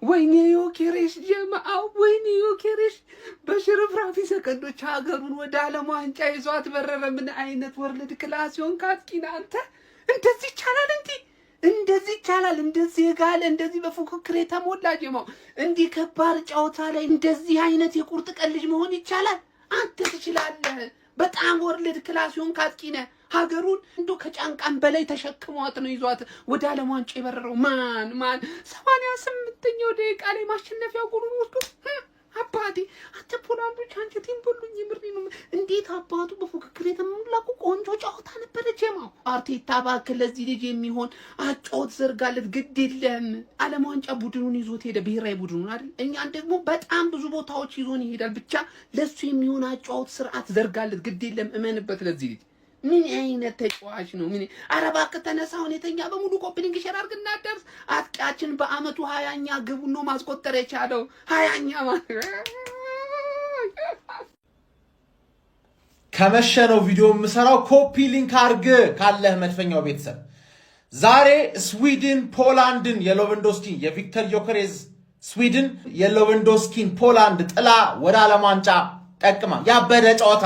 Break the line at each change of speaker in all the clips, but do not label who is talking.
ወይኔ ዮኬሬሽ ጀማው ወይኔ ዮኬሬሽ በሽርፍራፊ ሰከንዶች ሀገሩን ወደ ዓለም ዋንጫ ይዟት በረረ። ምን አይነት ወርልድ ክላሲዮን ካጥቂና አንተ! እንደዚህ ይቻላል እንዴ? እንደዚህ ይቻላል? እንደዚህ የጋለ እንደዚህ በፉክክር የተሞላ ጀማው እንዲህ ከባድ ጨዋታ ላይ እንደዚህ አይነት የቁርጥ ቀን ልጅ መሆን ይቻላል? አንተ ትችላለህ። በጣም ወርልድ ክላሲዮን ካጥቂነ ሀገሩን እንዶ ከጫንቃን በላይ ተሸክሟት ነው ይዟት ወደ ዓለም ዋንጫ የበረረው። ማን 88ኛው ደቂቃ ላይ ማሸነፊያ ጎሉን ወስዶ አባቴ አንተ ፖላንዶች አንጀቴን በሉኝ። የምሬ ነው። እንዴት አባቱ በፉክክር የተሞላ ቆንጆ ጨዋታ ነበረ ጀማው። አርቴታ እባክህ ለዚህ ልጅ የሚሆን አጫወት ዘርጋለት። ግድ የለም ዓለም ዋንጫ ቡድኑን ይዞት ሄደ፣ ብሔራዊ ቡድኑን አይደል? እኛን ደግሞ በጣም ብዙ ቦታዎች ይዞን ይሄዳል። ብቻ ለሱ የሚሆን አጫወት ስርዓት ዘርጋለት። ግድ የለም እመንበት ለዚህ ልጅ። ምን አይነት ተጫዋች ነው? ምን አረባክ ተነሳ። ሁኔተኛ በሙሉ ኮፕሊንግ ሸር አድርግና ደርስ። አጥቂያችን በአመቱ 20ኛ ግቡን ነው ማስቆጠር የቻለው። 20ኛ
ከመሸነው ቪዲዮ የምሰራው ኮፒ ሊንክ አርግ ካለህ መድፈኛው ቤተሰብ። ዛሬ ስዊድን ፖላንድን የሎቨንዶስኪን የቪክተር ዮኬሬዝ ስዊድን የሎቨንዶስኪን ፖላንድ ጥላ ወደ ዓለም ዋንጫ ጠቅማ ያበደ ጨዋታ።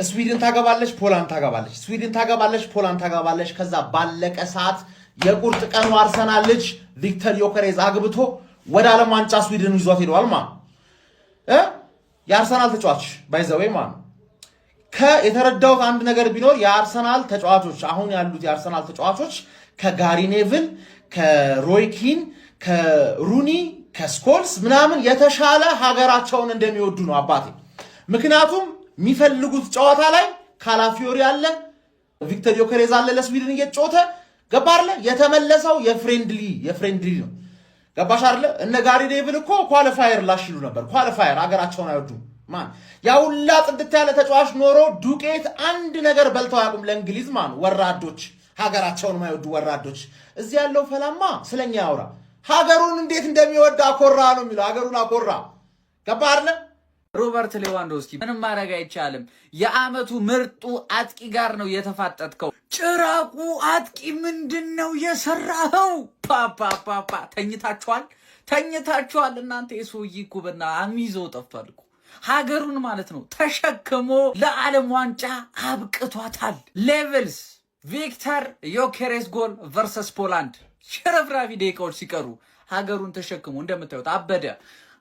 ስዊድን ታገባለች፣ ፖላንድ ታገባለች፣ ስዊድን ታገባለች፣ ፖላንድ ታገባለች። ከዛ ባለቀ ሰዓት የቁርጥ ቀኑ አርሰናል ልጅ ቪክተር ዮኬሬዝ አግብቶ ወደ ዓለም ዋንጫ ስዊድን ይዟት ሄደዋል። የአርሰናል ተጫዋች ባይዘዌይ የተረዳሁት አንድ ነገር ቢኖር የአርሰናል ተጫዋቾች አሁን ያሉት የአርሰናል ተጫዋቾች ከጋሪ ኔቭል፣ ከሮይኪን፣ ከሩኒ፣ ከስኮልስ ምናምን የተሻለ ሀገራቸውን እንደሚወዱ ነው አባቴ። ምክንያቱም የሚፈልጉት ጨዋታ ላይ ካላፊዮሪ አለ፣ ቪክተር ዮኬሬዝ አለ ለስዊድን እየተጫወተ ገባርለ የተመለሰው የፍሬንድሊ ነው። ገባሽ አይደለ? እነ ጋሪ ኔቭል እኮ ኳሊፋየር ላሽሉ ነበር። ኳሊፋየር ሀገራቸውን አይወዱም። ያውላ ጽድት ያለ ተጫዋች ኖሮ ዱቄት አንድ ነገር በልተው ያቁም ለእንግሊዝ ወራዶች፣ ሀገራቸውን የማይወዱ ወራዶች። እዚህ ያለው ፈላማ ስለኛ ያውራ። ሀገሩን እንዴት እንደሚወድ አኮራ ነው የሚለው። ሀገሩን አኮራ። ገባህ አይደለ?
ሮበርት ሌዋንዶስኪ ምንም ማድረግ አይቻልም። የአመቱ ምርጡ አጥቂ ጋር ነው የተፋጠጥከው። ጭራቁ አጥቂ ምንድነው የሰራኸው? ፓፓፓፓ ተኝታችኋል እናንተ። የሰውዬ እኮ በና አሚዞ ጠፋልኩ። ሀገሩን ማለት ነው ተሸክሞ ለዓለም ዋንጫ አብቅቷታል። ሌቭልስ ቪክተር ዮኬሬዝ ጎል ቨርሰስ ፖላንድ ሽረፍራፊ ደቂቃዎች ሲቀሩ ሀገሩን ተሸክሞ እንደምታዩት አበደ።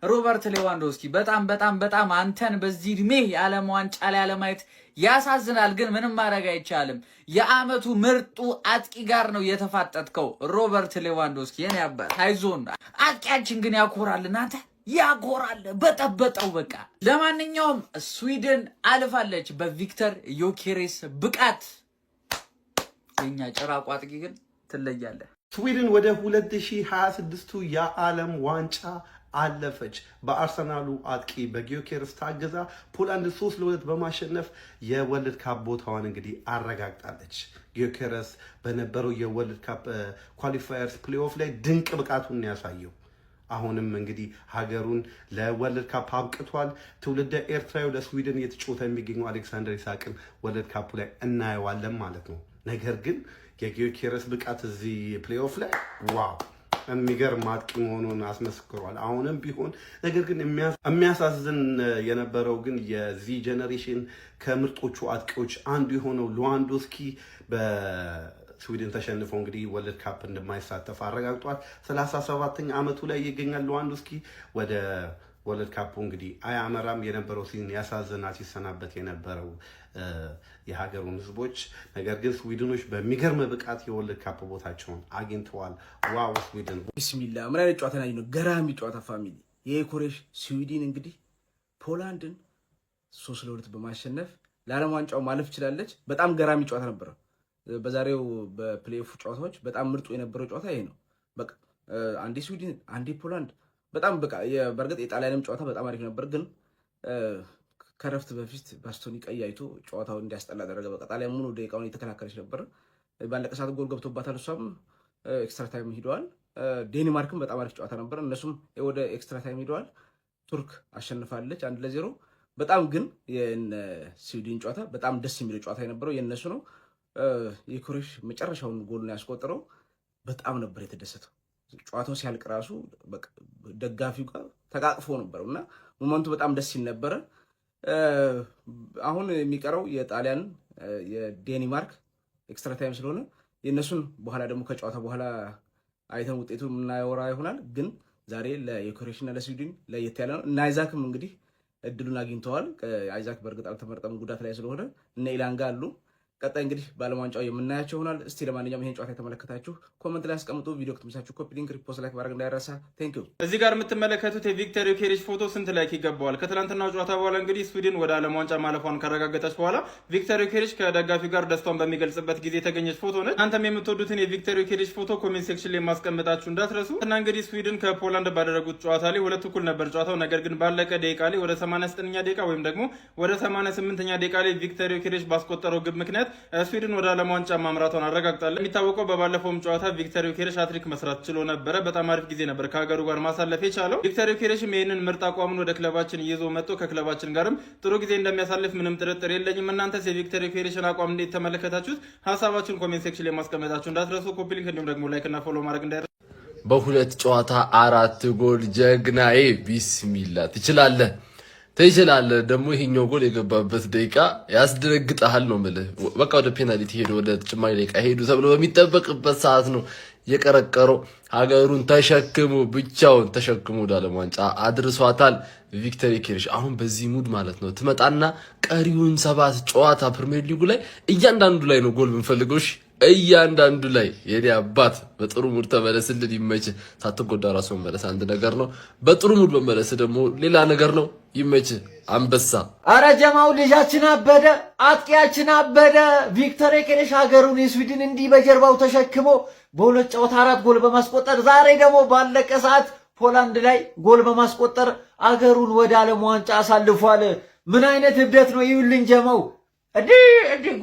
ሮበርት ሌዋንዶስኪ በጣም አንተን በዚህ እድሜ የዓለም ዋንጫ ላይ አለማየት ያሳዝናል፣ ግን ምንም ማድረግ አይቻልም። የአመቱ ምርጡ አጥቂ ጋር ነው የተፋጠጥከው ሮበርት ሌዋንዶስኪ። የኔ አባት አይዞን። አጥቂያችን ግን ያኮራል እናንተ፣ ያኮራል። በጠበጠው በቃ። ለማንኛውም ስዊድን አልፋለች በቪክተር ዮኬሬዝ ብቃት። የኛ ጭራቁ አጥቂ ግን ትለያለህ።
ስዊድን ወደ 2026ቱ የዓለም ዋንጫ አለፈች። በአርሰናሉ አጥቂ በጊዮኬሬዝ ታግዛ ፖላንድ 3-2 በማሸነፍ የወርልድ ካፕ ቦታዋን እንግዲህ አረጋግጣለች። ጊዮኬሬዝ በነበረው የወርልድ ካፕ ኳሊፋየርስ ፕሌይኦፍ ላይ ድንቅ ብቃቱን ያሳየው። አሁንም እንግዲህ ሀገሩን ለወርልድ ካፕ አብቅቷል። ትውልደ ኤርትራዊ ለስዊድን እየተጫወተ የሚገኘው አሌክሳንደር ኢሳቅን ወርልድ ካፑ ላይ እናየዋለን ማለት ነው። ነገር ግን የጊዮኬሬዝ ብቃት እዚህ ፕሌይኦፍ ላይ ዋው የሚገርም አጥቂ መሆኑን አስመስክሯል። አሁንም ቢሆን ነገር ግን የሚያሳዝን የነበረው ግን የዚህ ጄኔሬሽን ከምርጦቹ አጥቂዎች አንዱ የሆነው ሌዋንዶስኪ በስዊድን ተሸንፎ እንግዲህ ወርልድ ካፕ እንደማይሳተፍ አረጋግጧል። 37ኛ ዓመቱ ላይ ይገኛል ሌዋንዶስኪ። ወደ ወርልድ ካፑ እንግዲህ አያመራም። የነበረው ሲን ያሳዝናል፣ ሲሰናበት የነበረው የሀገሩን ህዝቦች። ነገር ግን ስዊድኖች በሚገርም ብቃት የወርልድ ካፕ ቦታቸውን አግኝተዋል። ዋው ስዊድን!
ቢስሚላ ምን አይነት ጨዋታ ነው? ገራሚ ጨዋታ ፋሚሊ። የዮኬሬዝ ስዊድን እንግዲህ ፖላንድን 3-2 በማሸነፍ ለዓለም ዋንጫው ማለፍ ችላለች። በጣም ገራሚ ጨዋታ ነበረ። በዛሬው በፕሌይኦፍ ጨዋታዎች በጣም ምርጡ የነበረው ጨዋታ ይሄ ነው። በቃ አንዴ ስዊድን አንዴ ፖላንድ በጣም በቃ በርግጥ የጣሊያንም ጨዋታ በጣም አሪፍ ነበር፣ ግን ከረፍት በፊት ባስቶኒ ቀይ አይቶ ጨዋታውን እንዲያስጠላ አደረገ። በቃ ጣሊያን ሙሉ ደቂቃውን እየተከላከለች ነበር። ባለቀ ሰዓት ጎል ገብቶባታል። እሷም ኤክስትራ ታይም ሄደዋል። ዴንማርክም በጣም አሪፍ ጨዋታ ነበር፣ እነሱም ወደ ኤክስትራ ታይም ሄደዋል። ቱርክ አሸንፋለች 1-0። በጣም ግን የስዊድን ጨዋታ በጣም ደስ የሚል ጨዋታ የነበረው የነሱ ነው። ዮኬሬዝ መጨረሻውን ጎል ነው ያስቆጠረው። በጣም ነበር የተደሰተው። ጨዋታው ሲያልቅ ራሱ ደጋፊው ጋር ተቃቅፎ ነበርና ሞመንቱ በጣም ደስ ይል ነበር። አሁን የሚቀረው የጣሊያን የዴንማርክ ኤክስትራ ታይም ስለሆነ የነሱን በኋላ ደግሞ ከጨዋታ በኋላ አይተን ውጤቱን የምናወራ ይሆናል። ግን ዛሬ ለዩክሬንና ለስዊድን ለየት ያለ ነው እና አይዛክም እንግዲህ እድሉን አግኝተዋል። አይዛክ በእርግጥ አልተመረጠም ጉዳት ላይ ስለሆነ እነ ኢላንጋ አሉ። ቀጣይ እንግዲህ በዓለም ዋንጫው የምናያቸው ይሆናል። እስቲ ለማንኛውም ይሄን ጨዋታ የተመለከታችሁ ኮሜንት ላይ አስቀምጡ። ቪዲዮ ከተመቻችሁ ኮፒ ሊንክ፣ ሪፖስት፣ ላይክ ማድረግ እንዳይረሳ። ቴንክ ዩ።
እዚህ ጋር የምትመለከቱት የቪክተር ዮኬሬሽ ፎቶ ስንት ላይክ ይገባዋል? ከትናንትናው ጨዋታ በኋላ እንግዲህ ስዊድን ወደ ዓለም ዋንጫ ማለፏን ካረጋገጠች በኋላ ቪክተር ዮኬሬሽ ከደጋፊ ጋር ደስታውን በሚገልጽበት ጊዜ የተገኘች ፎቶ ነች። እናንተም የምትወዱትን የቪክተር ዮኬሬሽ ፎቶ ኮሜንት ሴክሽን ላይ ማስቀምጣችሁ እንዳትረሱ። እና እንግዲህ ስዊድን ከፖላንድ ባደረጉት ጨዋታ ላይ ሁለት እኩል ነበር ጨዋታው። ነገር ግን ባለቀ ደቂቃ ላይ ወደ 89ኛ ደቂቃ ወይም ደግሞ ወደ 88ኛ ደቂቃ ላይ ቪክተር ዮኬሬሽ ባስቆጠረው ግብ ምክንያት ስዊድን ወደ ዓለም ዋንጫ ማምራቷን አረጋግጣለች። የሚታወቀው በባለፈውም ጨዋታ ቪክተር ዮኬሬሽ ሃትሪክ መስራት ችሎ ነበረ። በጣም አሪፍ ጊዜ ነበር ከሀገሩ ጋር ማሳለፍ የቻለው። ቪክተር ዮኬሬሽም ይህንን ምርጥ አቋሙን ወደ ክለባችን ይዞ መጥቶ ከክለባችን ጋርም ጥሩ ጊዜ እንደሚያሳልፍ ምንም ጥርጥር የለኝም። እናንተስ የቪክተር ዮኬሬሽን አቋም እንዴት ተመለከታችሁት? ሀሳባችሁን ኮሜንት ሴክሽን ላይ ማስቀመጣችሁ እንዳትረሱ። ኮፒ ሊንክ እንዲሁም ደግሞ ላይክ እና ፎሎ ማድረግ እንዳይረሱ።
በሁለት ጨዋታ 4 ጎል ጀግናዬ ቢስሚላ ትችላለህ ደግሞ ይሄኛው ጎል የገባበት ደቂቃ ያስደነግጣል ነው የምልህ። በቃ ወደ ፔናልቲ ሄዶ ወደ ተጨማሪ ደቂቃ ሄዱ ተብሎ በሚጠበቅበት ሰዓት ነው የቀረቀረው። ሀገሩን ብቻውን ተሸክሞ ወደ ዓለም ዋንጫ አድርሷታል ቪክተር ዮኬሬሽ። አሁን በዚህ ሙድ ማለት ነው ትመጣና ቀሪውን 7 ጨዋታ ፕሪሚየር ሊጉ ላይ እያንዳንዱ ላይ ነው ጎል የምንፈልገው። እያንዳንዱ ላይ የኔ አባት በጥሩ ሙድ ተመለስልን፣ ይመች። ሳትጎዳ ራሱ መመለስ አንድ ነገር ነው፣ በጥሩ ሙድ መመለስ ደግሞ ሌላ ነገር ነው። ይመች አንበሳ።
አረ ጀማው ልጃችን አበደ፣ አጥቂያችን አበደ። ቪክተር ዮኬሬሽ ሀገሩን የስዊድን እንዲህ በጀርባው ተሸክሞ በሁለት ጨዋታ 4 ጎል በማስቆጠር ዛሬ ደግሞ ባለቀ ሰዓት ፖላንድ ላይ ጎል በማስቆጠር አገሩን ወደ ዓለም ዋንጫ አሳልፏል። ምን አይነት እብደት ነው! ይዩልኝ ጀማው፣ እንዴ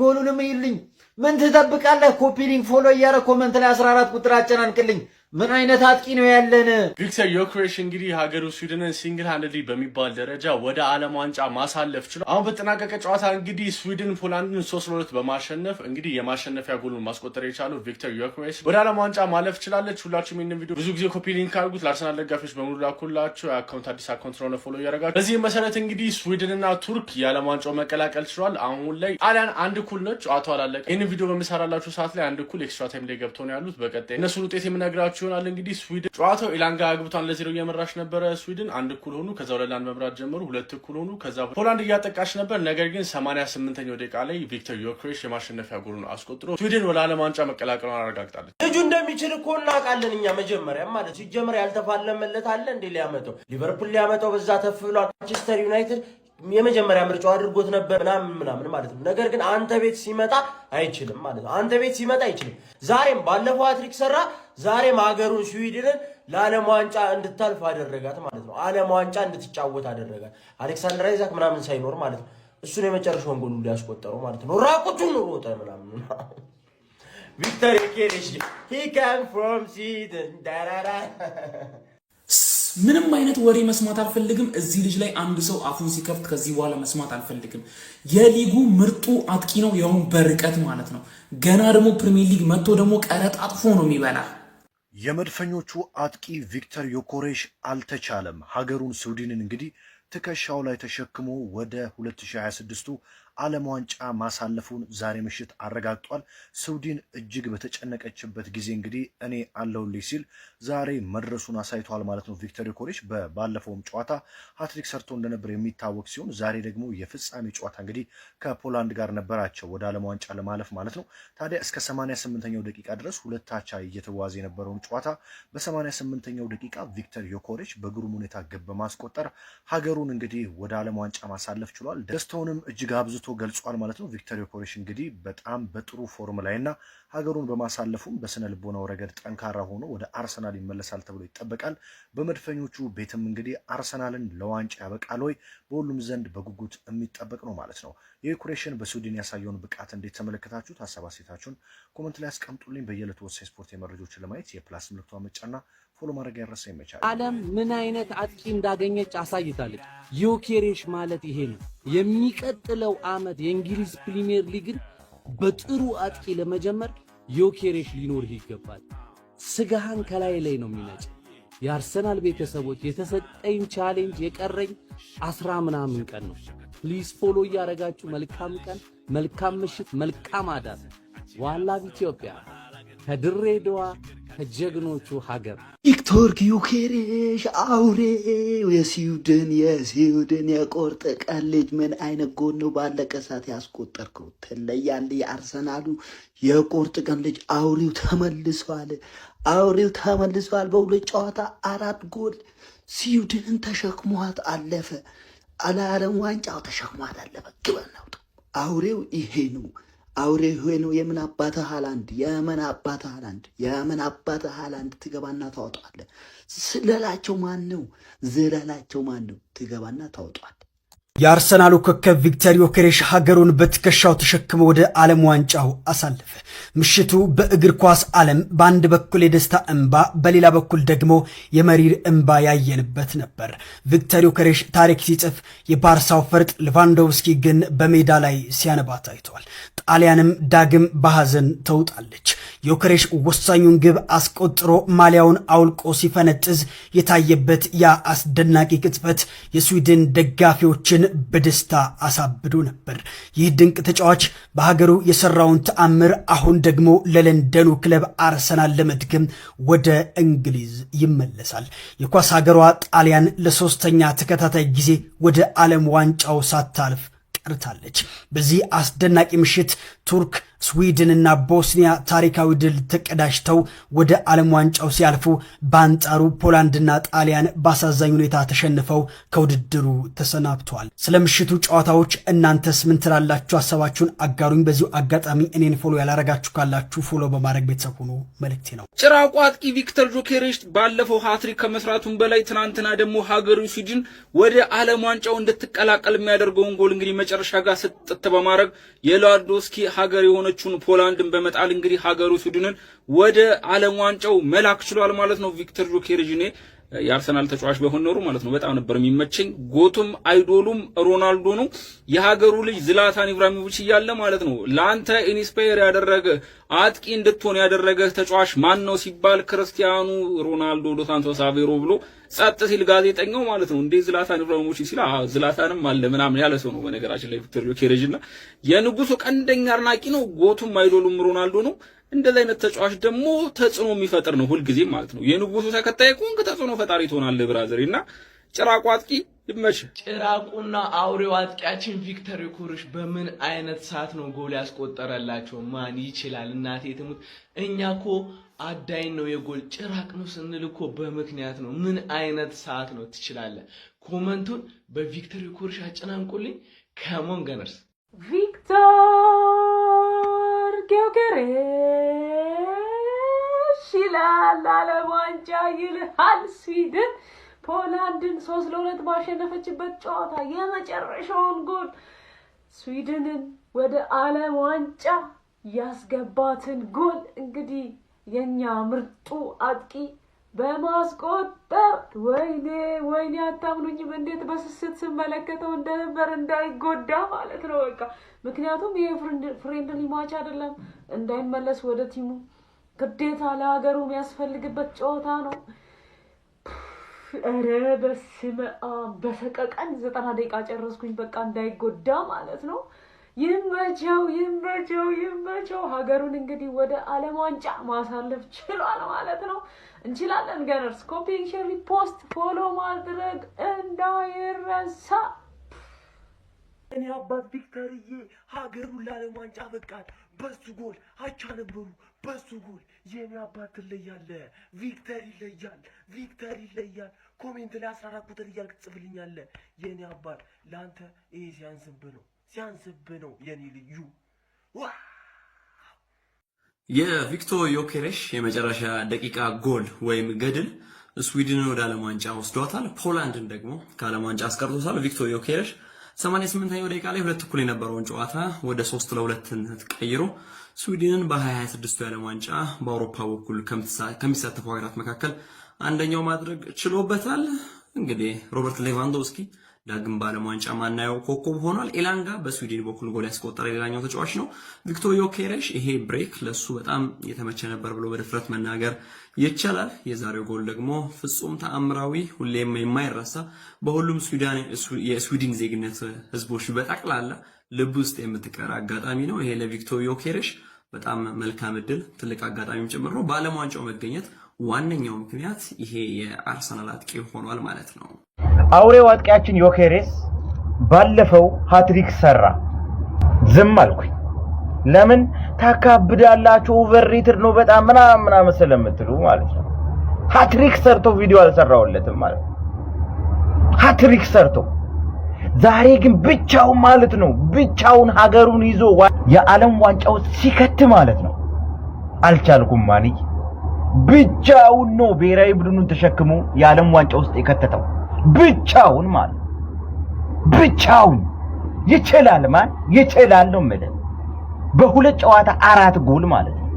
ጎሉንም ይዩልኝ። ምን ትጠብቃለህ? ኮፒ ሊንክ ፎሎ እያደረግ ኮመንት ላይ 14 ቁጥር አጨናንቅልኝ። ምን አይነት አጥቂ ነው ያለን?
ቪክተር ዮኬሬሽ እንግዲህ ሀገሩ ስዊድንን ሲንግል ሃንድሊ በሚባል ደረጃ ወደ ዓለም ዋንጫ ማሳለፍ ችሏል። አሁን በተጠናቀቀ ጨዋታ እንግዲህ ስዊድን ፖላንድን 3-2 በማሸነፍ እንግዲህ የማሸነፊያ ጎሉን ማስቆጠር የቻለው ቪክተር ዮኬሬሽ ወደ ዓለም ዋንጫ ማለፍ ችላለች። ሁላችሁም ይህንን ቪዲዮ ብዙ ጊዜ ኮፒ ሊንክ አድርጉት። ለአርሰናል ደጋፊዎች በሙሉ ላኩላችሁ። የአካውንት አዲስ አካውንት ነው ፎሎ እያደረጋችሁ። በዚህ መሰረት እንግዲህ ስዊድንና ቱርክ የዓለም ዋንጫው መቀላቀል ችሏል። አሁን ላይ ጣሊያን 1 እኩል ነች። ጨዋታው አላለቀ። ይህንን ቪዲዮ በምሰራላችሁ ሰዓት ላይ 1 እኩል ኤክስትራ ታይም ላይ ገብተው ነው ያሉት። በቀጣይ እነሱን ውጤት የምነግራችሁ ይሆናል። እንግዲህ ስዊድን ጨዋታው ኢላንጋ አግብቷን ለ0 እየመራች ነበረ። ስዊድን 1 እኩል ሆኑ። ከዛ 2-1 መምራት ጀመሩ። 2 እኩል ሆኑ። ከዛ ፖላንድ እያጠቃች ነበር። ነገር ግን 88ኛው ደቂቃ ላይ ቪክተር ዮኬሬሽ የማሸነፊያ ጎሉን አስቆጥሮ ስዊድን ወደ ዓለም ዋንጫ መቀላቀሏን አረጋግጣለች።
ልጁ እንደሚችል እኮ እናውቃለን እኛ። መጀመሪያ ማለት ሲጀመር ያልተፋለመለት አለ እንዴ? ሊያመጣው ሊቨርፑል ሊያመጣው በዛ ተፍ ብሏል። ማንቸስተር ዩናይትድ የመጀመሪያ ምርጫው አድርጎት ነበር ምናምን ማለት ነው። ነገር ግን አንተ ቤት ሲመጣ አይችልም ማለት ነው። አንተ ቤት ሲመጣ አይችልም። ዛሬም ባለፈው ሃትሪክ ሰራ። ዛሬም ሀገሩን ስዊድንን ለዓለም ዋንጫ እንድታልፍ አደረጋት ማለት ነው። ዓለም ዋንጫ እንድትጫወት አደረጋት። አሌክሳንደር አይዛክ ምናምን ሳይኖር ማለት ነው። እሱን የመጨረሻውን ጎል ሊያስቆጠረው ማለት ነው። ራቁቱን ሮጠ ምናምን። ቪክተር ዮኬሬሽ he came from Sweden ዳራራ
ምንም አይነት ወሬ መስማት አልፈልግም። እዚህ ልጅ ላይ አንድ ሰው አፉን ሲከፍት ከዚህ በኋላ መስማት አልፈልግም። የሊጉ ምርጡ አጥቂ ነው፣ ያውም በርቀት ማለት ነው። ገና ደግሞ ፕሪሚየር ሊግ መጥቶ ደግሞ ቀረጥ አጥፎ ነው የሚበላ።
የመድፈኞቹ አጥቂ ቪክተር ዮኬሬሽ አልተቻለም። ሀገሩን ስዊድንን እንግዲህ ትከሻው ላይ ተሸክሞ ወደ 2026ቱ ዓለም ዋንጫ ማሳለፉን ዛሬ ምሽት አረጋግጧል። ስዊድን እጅግ በተጨነቀችበት ጊዜ እንግዲህ እኔ አለሁልኝ ሲል ዛሬ መድረሱን አሳይቷል ማለት ነው። ቪክተር ዮኬሬሽ ባለፈውም ጨዋታ ሃትሪክ ሰርቶ እንደነበር የሚታወቅ ሲሆን ዛሬ ደግሞ የፍጻሜ ጨዋታ እንግዲህ ከፖላንድ ጋር ነበራቸው ወደ ዓለም ዋንጫ ለማለፍ ማለት ነው። ታዲያ እስከ 88ኛው ደቂቃ ድረስ 2-2 እየተዋዘ የነበረውን ጨዋታ በ88ኛው ደቂቃ ቪክተር ዮኬሬሽ በግሩም ሁኔታ ግብ በማስቆጠር ሀገሩን እንግዲህ ወደ ዓለም ዋንጫ ማሳለፍ ችሏል። ደስታውንም እጅግ አብዝቶ ገልጿል ማለት ነው። ቪክተር ዮኬሬሽ እንግዲህ በጣም በጥሩ ፎርም ላይና ሀገሩን በማሳለፉም በስነ ልቦናው ረገድ ጠንካራ ሆኖ ወደ አርሰናል ይመለሳል ተብሎ ይጠበቃል። በመድፈኞቹ ቤትም እንግዲህ አርሰናልን ለዋንጫ ያበቃል ወይ በሁሉም ዘንድ በጉጉት የሚጠበቅ ነው ማለት ነው። የዮኬሬሽን በስዊድን ያሳየውን ብቃት እንዴት ተመለከታችሁት? ሀሳብ አስተያየታችሁን ኮመንት ላይ አስቀምጡልኝ። በየዕለቱ ወሳኝ ስፖርት መረጃዎችን ለማየት የፕላስ ምልክቷን መጫና ፎሎ ማድረግ ያረሳ ይመቻል።
ዓለም ምን አይነት አጥቂ እንዳገኘች አሳይታለች። ዮኬሬሽ ማለት ይሄ ነው። የሚቀጥለው ዓመት የእንግሊዝ ፕሪሚየር ሊግን በጥሩ አጥቂ ለመጀመር ዮኬሬሽ ሊኖር ይገባል። ስጋህን ከላይ ላይ ነው የሚነጭ። የአርሰናል ቤተሰቦች የተሰጠኝ ቻሌንጅ የቀረኝ 10 ምናምን ቀን ነው። ፕሊዝ ፎሎ እያደረጋችሁ መልካም ቀን፣ መልካም ምሽት፣ መልካም አዳር። ዋላቭ ኢትዮጵያ ከድሬዳዋ ከጀግኖቹ ሀገር
ቪክቶር ጊዮኬሬሽ አውሬው የስዊድን የቁርጥ ቀን ልጅ ምን አይነት ጎን ነው ባለቀ ሰዓት ያስቆጠርከው? ትለያለህ። የአርሰናሉ የቁርጥ ቀን ልጅ አውሬው ተመልሷል። በሁለት ጨዋታ 4 ጎል ስዊድንን ተሸክሟት አለፈ። ዓለም ዋንጫው ተሸክሟት አለፈ። ግበን ነው አውሬው ይሄ ነው። የምን አባትህ ሃላንድ ትገባና ታወጣለህ። ዝለላቸው ማን ነው? ትገባና ታወጣለህ።
የአርሰናሉ ኮከብ ቪክተር ዮኬሬሽ ሀገሩን በትከሻው ተሸክሞ ወደ ዓለም ዋንጫው አሳለፈ። ምሽቱ በእግር ኳስ ዓለም በአንድ በኩል የደስታ እንባ፣ በሌላ በኩል ደግሞ የመሪር እንባ ያየንበት ነበር። ቪክተር ዮኬሬሽ ታሪክ ሲጽፍ፣ የባርሳው ፈርጥ ሌቫንዶቭስኪ ግን በሜዳ ላይ ሲያነባ ታይቷል። ጣሊያንም ዳግም በሐዘን ተውጣለች። ዮኬሬሽ ወሳኙን ግብ አስቆጥሮ ማሊያውን አውልቆ ሲፈነጥዝ የታየበት ያ አስደናቂ ቅጽበት የስዊድን ደጋፊዎችን በደስታ አሳብዶ ነበር። ይህ ድንቅ ተጫዋች በሀገሩ የሰራውን ተአምር አሁን ደግሞ ለለንደኑ ክለብ አርሰናል ለመድገም ወደ እንግሊዝ ይመለሳል። የኳስ ሀገሯ ጣሊያን ለ3ኛ ተከታታይ ጊዜ ወደ ዓለም ዋንጫው ሳታልፍ ቀርታለች። በዚህ አስደናቂ ምሽት ቱርክ፣ ስዊድንና ቦስኒያ ታሪካዊ ድል ተቀዳጅተው ወደ ዓለም ዋንጫው ሲያልፉ፣ በአንጻሩ ፖላንድና ጣሊያን በአሳዛኝ ሁኔታ ተሸንፈው ከውድድሩ ተሰናብተዋል። ስለ ምሽቱ ጨዋታዎች እናንተስ ምን ትላላችሁ? ሀሳባችሁን አጋሩኝ። በዚሁ አጋጣሚ እኔን ፎሎ ያላረጋችሁ ካላችሁ ፎሎ በማድረግ ቤተሰብ ሁኑ መልእክቴ ነው።
ጭራቁ አጥቂ ቪክተር ዮኬሬሽ ባለፈው ሃትሪክ ከመስራቱን በላይ ትናንትና ደግሞ ሀገሩ ስዊድን ወደ ዓለም ዋንጫው እንድትቀላቀል የሚያደርገውን ጎል እንግዲህ መጨረሻ ጋር ስጥት በማድረግ የሌዋንዶቭስኪ ሀገር የሆነችውን ፖላንድን በመጣል እንግዲህ ሀገሩ ስዊድንን ወደ ዓለም ዋንጫው መላክ ችሏል ማለት ነው። ቪክተር ዮኬሬሽ እኔ የአርሰናል ተጫዋች በሆነ ኖሮ ማለት ነው በጣም ነበር የሚመቸኝ። ጎቱም አይዶሉም ሮናልዶ ነው። የሀገሩ ልጅ ዝላታን ኢብራሂሞቪች እያለ ማለት ነው ለአንተ ኢንስፓየር ያደረገ አጥቂ እንድትሆን ያደረገ ተጫዋች ማን ነው ሲባል ክርስቲያኑ ሮናልዶ ዶ ሳንቶስ አቬሮ ብሎ ጸጥ ሲል ጋዜጠኛው ማለት ነው እንዴ ዝላታን ኢብራሂሞቪች ሲል ዝላታንም አለ ምናምን ያለ ሰው ነው። በነገራችን ላይ ቪክተር ዮኬሬሽ እና የንጉሱ ቀንደኛ አድናቂ ነው። ጎቱም አይዶሉም ሮናልዶ ነው። እንደዚህ አይነት ተጫዋች ደግሞ ተጽዕኖ የሚፈጥር ነው ሁልጊዜ ማለት ነው። የንጉሱ ተከታይ ከሆንክ ተጽዕኖ ፈጣሪ ትሆናለህ ብራዘር። እና ጭራቁ አጥቂ ይመች።
ጭራቁና አውሬው አጥቂያችን ቪክተር ዮኬሬሽ በምን አይነት ሰዓት ነው ጎል ያስቆጠረላቸው? ማን ይችላል? እናቴ ትሙት። እኛ እኮ አዳይን ነው የጎል ጭራቅ ነው ስንል እኮ በምክንያት ነው። ምን አይነት ሰዓት ነው? ትችላለህ። ኮመንቱን በቪክተር ዮኬሬሽ አጨናንቁልኝ። ከሞን ገነርስ
ቪክተር ዮኬሬሽ ይላል ዓለም ዋንጫ ይልሃል። ስዊድን ፖላንድን 3-2 ባሸነፈችበት ጨዋታ የመጨረሻውን ጎል ስዊድንን ወደ ዓለም ዋንጫ ያስገባትን ጎል እንግዲህ የኛ ምርጡ አጥቂ በማስቆጠር ወይኔ አታምኑኝም እንዴት በስስት ስመለከተው እንደነበር እንዳይጎዳ ማለት ነው። በቃ ምክንያቱም ይሄ ፍሬንድሊ ማች አይደለም፣ እንዳይመለስ ወደ ቲሙ ግዴታ ለሀገሩ የሚያስፈልግበት ጨዋታ ነው። ኧረ በስመ አብ በሰቀቀን 90 ደቂቃ ጨረስኩኝ። በቃ እንዳይጎዳ ማለት ነው። ይመቸው። ሀገሩን እንግዲህ ወደ ዓለም ዋንጫ ማሳለፍ ችሏል ማለት ነው። እንችላለን። ገነርስ ኮፒ፣ ሼር፣ ሪፖስት፣ ፎሎ ማድረግ እንዳይረሳ።
እኔ አባት ቪክተርዬ ሀገሩን ለዓለም ዋንጫ በቃል። በሱ ጎል አቻ ነበሩ። በሱ ጎል የኔ አባት ትለያለህ። ቪክተር ይለያል። ኮሜንት ላይ 14 ቁጥር እያልክ ትጽፍልኛለህ። የኔ አባት ለአንተ ይሄ ሲያንስብህ ነው የኔ ልዩ።
የቪክተር ዮኬሬሽ የመጨረሻ ደቂቃ ጎል ወይም ገድል ስዊድንን ወደ ዓለም ዋንጫ ወስዷታል። ፖላንድን ደግሞ ከዓለም ዋንጫ አስቀርቶታል። ቪክተር ዮኬሬሽ 88ኛው ደቂቃ ላይ 2-1 የነበረውን ጨዋታ ወደ 3-2 ቀይሮ ስዊድንን በ2026 የዓለም ዋንጫ በአውሮፓ በኩል ከሚሳተፉ ሀገራት መካከል አንደኛው ማድረግ ችሎበታል። እንግዲህ ሮበርት ሌቫንዶቭስኪ ዳግም በዓለም ዋንጫ ማናየው ኮከብ ሆኗል። ኤላንጋ በስዊድን በኩል ጎል ያስቆጠረ ሌላኛው ተጫዋች ነው። ቪክቶር ዮኬሬሽ ይሄ ብሬክ ለሱ በጣም የተመቸ ነበር ብሎ በድፍረት መናገር ይቻላል። የዛሬው ጎል ደግሞ ፍጹም ተአምራዊ፣ ሁሌም የማይረሳ በሁሉም የስዊድን ዜግነት ህዝቦች በጠቅላላ ልብ ውስጥ የምትቀር አጋጣሚ ነው። ይሄ ለቪክቶር ዮኬሬሽ በጣም መልካም እድል፣ ትልቅ አጋጣሚም ጭምር ነው። በዓለም ዋንጫው መገኘት ዋነኛው ምክንያት ይሄ የአርሰናል አጥቂ ሆኗል ማለት ነው።
አውሬው አጥቂያችን ዮኬሬስ ባለፈው ሃትሪክ ሰራ። ዝም አልኩኝ። ለምን ታካብዳላችሁ? ኦቨርሬትድ ነው በጣም ምናምን ስለምትሉ ማለት ነው። ሃትሪክ ሰርቶ ቪዲዮ አልሰራውለትም ማለት ነው። ሃትሪክ ሰርቶ ዛሬ ግን ብቻውን ማለት ነው ብቻውን ሀገሩን ይዞ የዓለም ዋንጫው ሲከት ማለት ነው። አልቻልኩም ማንይ ብቻውን ነው ብሔራዊ ቡድኑን ተሸክሞ የዓለም ዋንጫ ውስጥ የከተተው ብቻውን ማለት ብቻውን ይችላል ማን ይችላል ነው ማለት በሁለት ጨዋታ 4 ጎል ማለት ነው።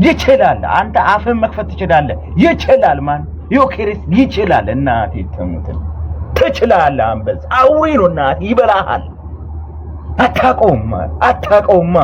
ይችላል አንተ አፍን መክፈት ትችላለህ። ይችላል ማን ዮኬሬስ ይችላል። እናቴ ተሙት ትችላለህ። አንበዝ አውሬ ነው እናቴ ይበላሃል። አታቆማ